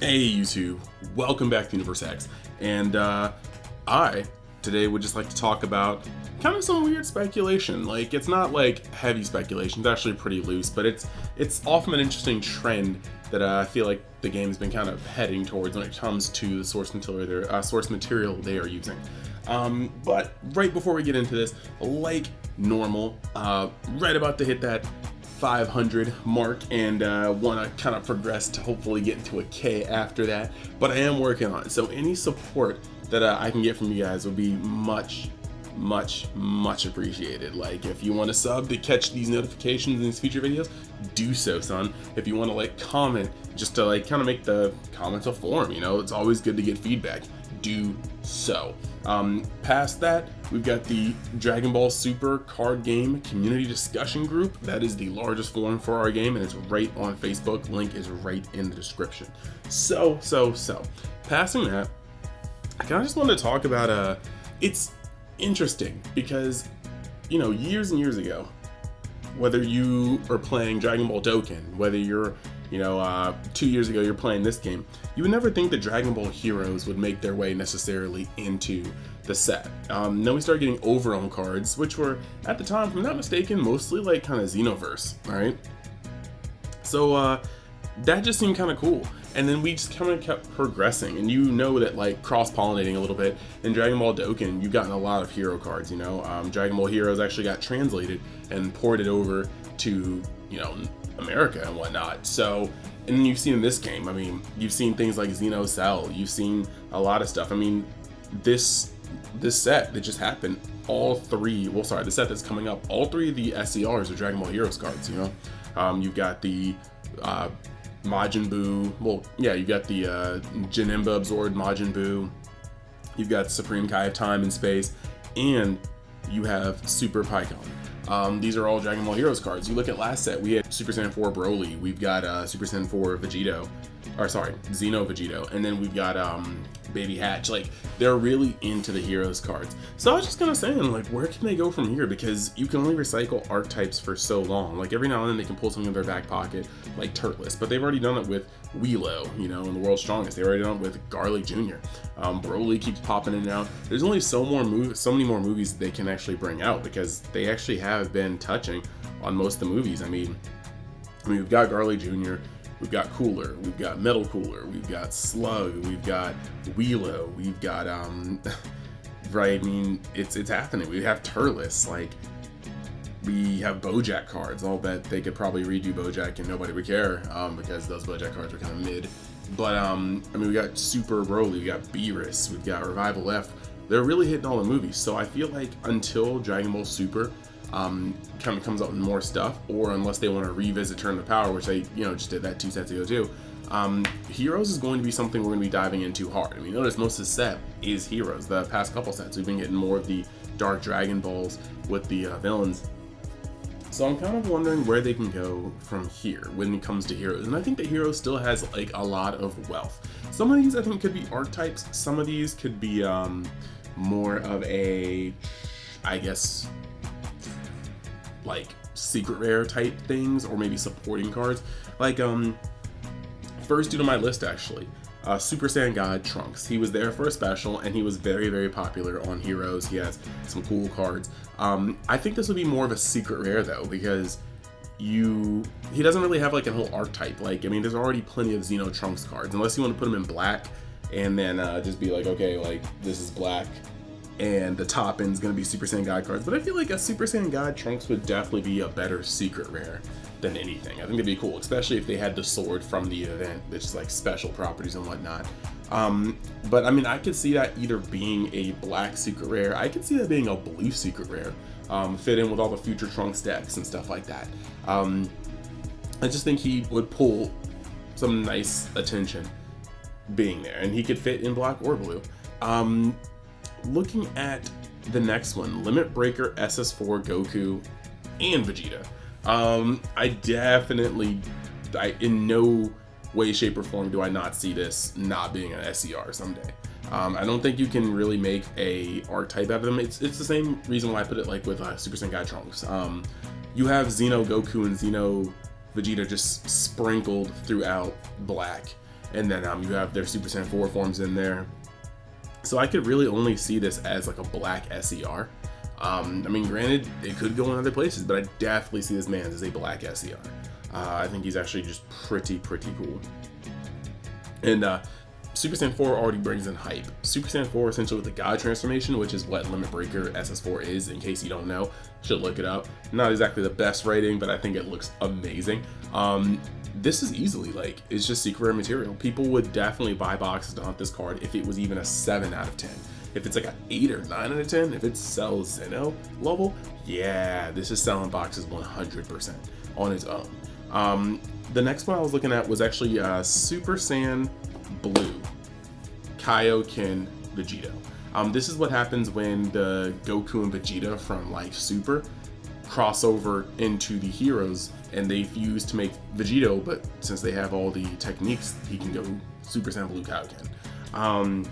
Hey YouTube, welcome back to Universe X, and I today would just like to talk about kind of some weird speculation. Like, it's not like heavy speculation, it's actually pretty loose, but it's often an interesting trend that I feel like the game's been kind of heading towards when it comes to the source material they are using. But right before we get into this, like normal, right about to hit that 500 mark and want to kind of progress to hopefully get into a K after that, but I am working on it, so any support that I can get from you guys would be much appreciated. Like, if you want to sub to catch these notifications in these future videos, do so, son. If you want to like comment, just to like kind of make the comments a form, you know, it's always good to get feedback, do so. Past that, we've got the Dragon Ball Super card game community discussion group. That is the largest forum for our game, and it's right on Facebook. Link is right in the description. So passing that, I kind of just want to talk about it's interesting because, you know, years and years ago, whether you are playing Dragon Ball Dokkan, whether you're 2 years ago you're playing this game, you would never think that Dragon Ball Heroes would make their way necessarily into the set. Then we started getting Overwhelm cards, which were, at the time, if I'm not mistaken, mostly like kind of Xenoverse, right? So that just seemed kind of cool. And then we just kind of kept progressing, and you know that, like, cross-pollinating a little bit, in Dragon Ball Dokkan, you've gotten a lot of hero cards, you know? Dragon Ball Heroes actually got translated and ported over to, you know, America and whatnot. So, and then you've seen in this game, I mean, you've seen things like Xeno Cell, you've seen a lot of stuff. I mean, this set that just happened, the set that's coming up, all three of the SCRs are Dragon Ball Heroes cards, you know? You've got the Majin Buu, you've got the Janemba absorbed Majin Buu, you've got Supreme Kai of Time and Space, and you have Super Pikkon. These are all Dragon Ball Heroes cards. You look at last set, we had Super Saiyan 4 Broly, we've got Super Saiyan 4 Vegito, Xeno Vegito, and then we've got Baby Hatch. Like, they're really into the Heroes cards. So I was just kind of saying, like, where can they go from here? Because you can only recycle archetypes for so long. Like, every now and then they can pull something in their back pocket, like Turtless, but they've already done it with Wheelo, you know, in the World's Strongest. They've already done it with Garlic Jr. Broly keeps popping in and out. There's only so many more movies that they can actually bring out, because they actually have been touching on most of the movies. I mean, we've got Garlic Jr., we've got Cooler, we've got Metal Cooler, we've got Slug, we've got Wheelo, we've got right, I mean, it's happening. We have Turles, like, we have Bojack cards. I'll bet they could probably redo Bojack and nobody would care, because those Bojack cards are kind of mid. But I mean, we got Super Broly, we got Beerus, we've got Revival F. They're really hitting all the movies. So I feel like until Dragon Ball Super kind of comes out with more stuff, or unless they want to revisit Turn to Power, which they, you know, just did that 2 sets ago too, Heroes is going to be something we're going to be diving into hard. I mean, notice most of the set is Heroes. The past couple sets we've been getting more of the Dark Dragon Balls with the villains. So I'm kind of wondering where they can go from here when it comes to Heroes. And I think that Heroes still has like a lot of wealth. Some of these I think could be archetypes. Some of these could be more of a, I guess, like secret rare type things, or maybe supporting cards. Like first due to my list actually, Super Saiyan God Trunks. He was there for a special, and he was very popular on Heroes. He has some cool cards. I think this would be more of a secret rare though, because he doesn't really have like a whole archetype. Like, I mean, there's already plenty of Xeno Trunks cards, unless you want to put them in black and then just be like, okay, like this is black and the top end's gonna be Super Saiyan God cards. But I feel like a Super Saiyan God Trunks would definitely be a better secret rare than anything. I think it'd be cool, especially if they had the sword from the event, which is like special properties and whatnot. But I mean, I could see that either being a black secret rare, I could see that being a blue secret rare, fit in with all the future Trunks decks and stuff like that. I just think he would pull some nice attention being there, and he could fit in black or blue. Looking at the next one, Limit Breaker SS4 Goku and Vegeta. In no way, shape, or form do I not see this not being an SCR someday. I don't think you can really make a archetype out of them. It's the same reason why I put it like with Super Senkai Trunks. You have Xeno Goku and Xeno Vegeta just sprinkled throughout black. and then you have their Super Saiyan 4 forms in there. So I could really only see this as like a black SER. I mean, granted, it could go in other places, but I definitely see this man as a black SER. I think he's actually just pretty cool. And Super Saiyan 4 already brings in hype. Super Saiyan 4 essentially with the God transformation, which is what Limit Breaker SS4 is, in case you don't know. Should look it up. Not exactly the best rating, but I think it looks amazing. This is easily, like, it's just secret rare material. People would definitely buy boxes to hunt this card if it was even a 7 out of 10. If it's like an 8 or 9 out of 10, if it sells Zeno level, yeah, this is selling boxes 100% on its own. The next one I was looking at was actually Super Saiyan Blue Kaioken Vegito. This is what happens when the Goku and Vegeta from like Super cross over into the heroes and they fuse to make Vegito, but since they have all the techniques, he can go Super Saiyan Blue Kaioken.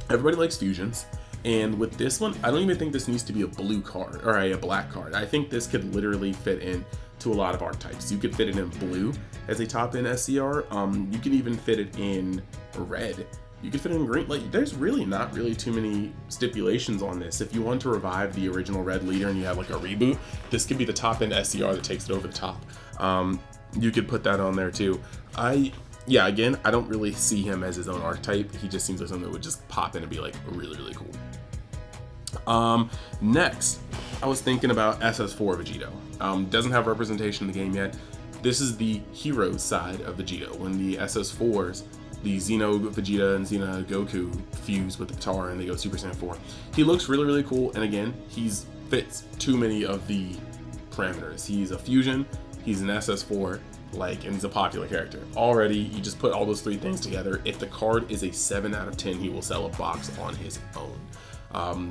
Everybody likes fusions, and with this one, I don't even think this needs to be a blue card or a black card. I think this could literally fit in to a lot of archetypes. You could fit it in blue as a top end SCR. You can even fit it in red. You could fit it in green. Like, there's really not really too many stipulations on this. If you want to revive the original red leader and you have like a reboot, this could be the top end SCR that takes it over the top. You could put that on there too. Yeah, again, I don't really see him as his own archetype. He just seems like something that would just pop in and be like really cool. Next, I was thinking about SS4 Vegito. Doesn't have representation in the game yet. This is the hero side of Vegito. When the SS4s, the Xeno Vegeta and Xeno Goku fuse with the Guitar and they go Super Saiyan 4. He looks really cool, and again, he's fits too many of the parameters. He's a fusion, he's an SS4, like, and he's a popular character. Already, you just put all those three things together. If the card is a 7 out of 10, he will sell a box on his own.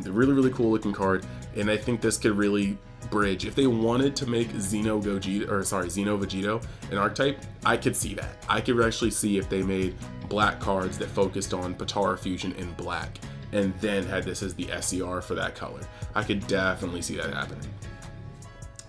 Really cool looking card, and I think this could really bridge. If they wanted to make Xeno Vegito an archetype, I could see that. I could actually see if they made black cards that focused on Potara fusion in black, and then had this as the SCR for that color. I could definitely see that happening.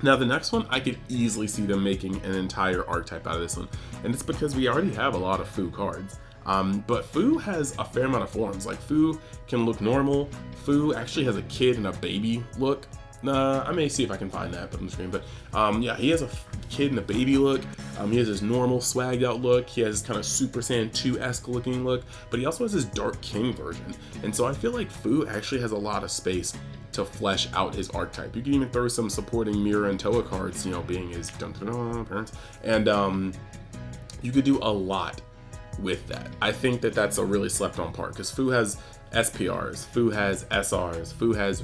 Now the next one, I could easily see them making an entire archetype out of this one, and it's because we already have a lot of Fu cards. But Fu has a fair amount of forms. Like, Fu can look normal. Fu actually has a kid and a baby look. I may see if I can find that on the screen, but yeah, he has a kid and a baby look. He has his normal swagged out look. He has kind of Super Saiyan 2-esque looking look, but he also has his Dark King version. And so I feel like Fu actually has a lot of space to flesh out his archetype. You can even throw some supporting Mira and Toa cards, you know, being his parents, and you could do a lot with that. I think that that's a really slept on part, because Fu has SPRs, Fu has SRs, Fu has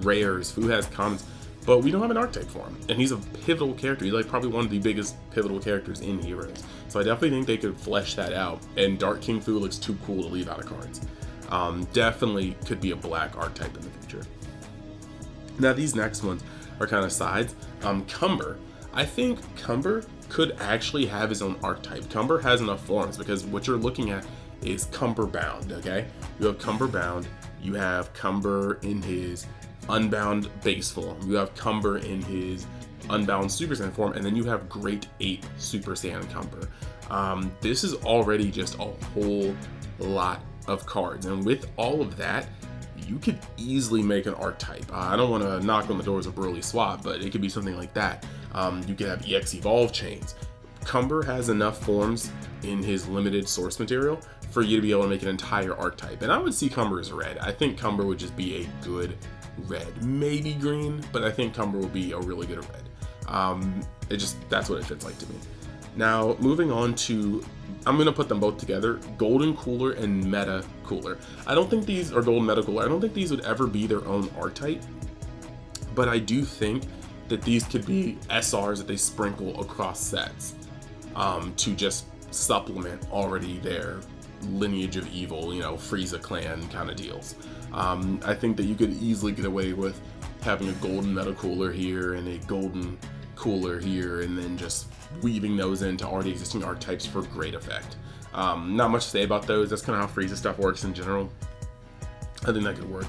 rares, Fu has commons, but we don't have an archetype for him, and he's a pivotal character. He's like probably one of the biggest pivotal characters in Heroes, so I definitely think they could flesh that out, and Dark King Fu looks too cool to leave out of cards. Definitely could be a black archetype in the future. Now these next ones are kind of sides. Cumber, I think Cumber could actually have his own archetype. Cumber has enough forms, because what you're looking at is Cumber Bound, okay? You have Cumber Bound, you have Cumber in his Unbound base form, you have Cumber in his Unbound Super Saiyan form, and then you have Great Ape Super Saiyan Cumber. This is already just a whole lot of cards, and with all of that, you could easily make an archetype. I don't want to knock on the doors of Broly Swap, but it could be something like that. You could have EX Evolve chains. Cumber has enough forms in his limited source material for you to be able to make an entire archetype, and I would see Cumber as red. I think Cumber would just be a good red, maybe green, but I think Cumber would be a really good red. That's what it fits like to me. Now moving on to, I'm gonna put them both together, Golden Cooler and Meta Cooler. I don't think these are Golden Meta Cooler. I don't think these would ever be their own archetype, but I do think that these could be SRs that they sprinkle across sets to just supplement already their lineage of evil, you know, Frieza clan kind of deals. I think that you could easily get away with having a Golden Meta Cooler here and a Golden Cooler here, and then just weaving those into already existing archetypes for great effect. Not much to say about those. That's kind of how Frieza stuff works in general. I think that could work.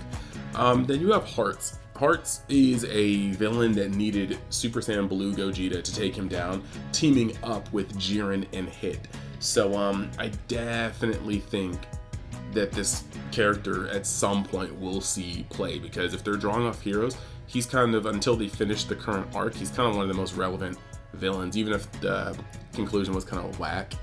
Then you have Hearts. Hearts is a villain that needed Super Saiyan Blue Gogeta to take him down, teaming up with Jiren and Hit. So I definitely think that this character at some point will see play, because if they're drawing off heroes, he's kind of, until they finish the current arc, he's kind of one of the most relevant villains. Even if the conclusion was kind of whack,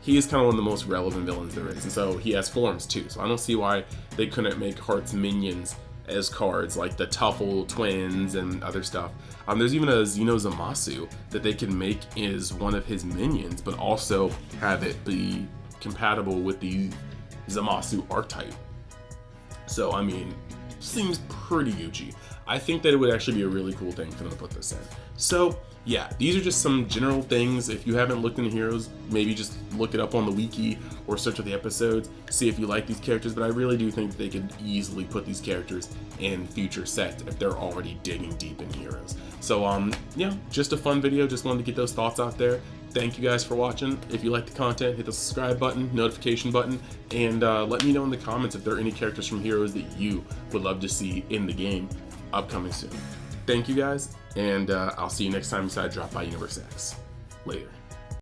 he is kind of one of the most relevant villains there is. And so he has forms too, so I don't see why they couldn't make Heart's minions as cards, like the Tuffle twins and other stuff. There's even a Xeno Zamasu that they can make as one of his minions, but also have it be compatible with the Zamasu archetype. So I mean, seems pretty Gucci. I think that it would actually be a really cool thing for them to put this in. So yeah, these are just some general things. If you haven't looked into Heroes, maybe just look it up on the wiki or search for the episodes, see if you like these characters. But I really do think they could easily put these characters in future sets if they're already digging deep in Heroes. So yeah, just a fun video. Just wanted to get those thoughts out there. Thank you guys for watching. If you like the content, hit the subscribe button, notification button, and let me know in the comments if there are any characters from Heroes that you would love to see in the game upcoming soon. Thank you guys, and I'll see you next time inside Drop by Universe X. Later.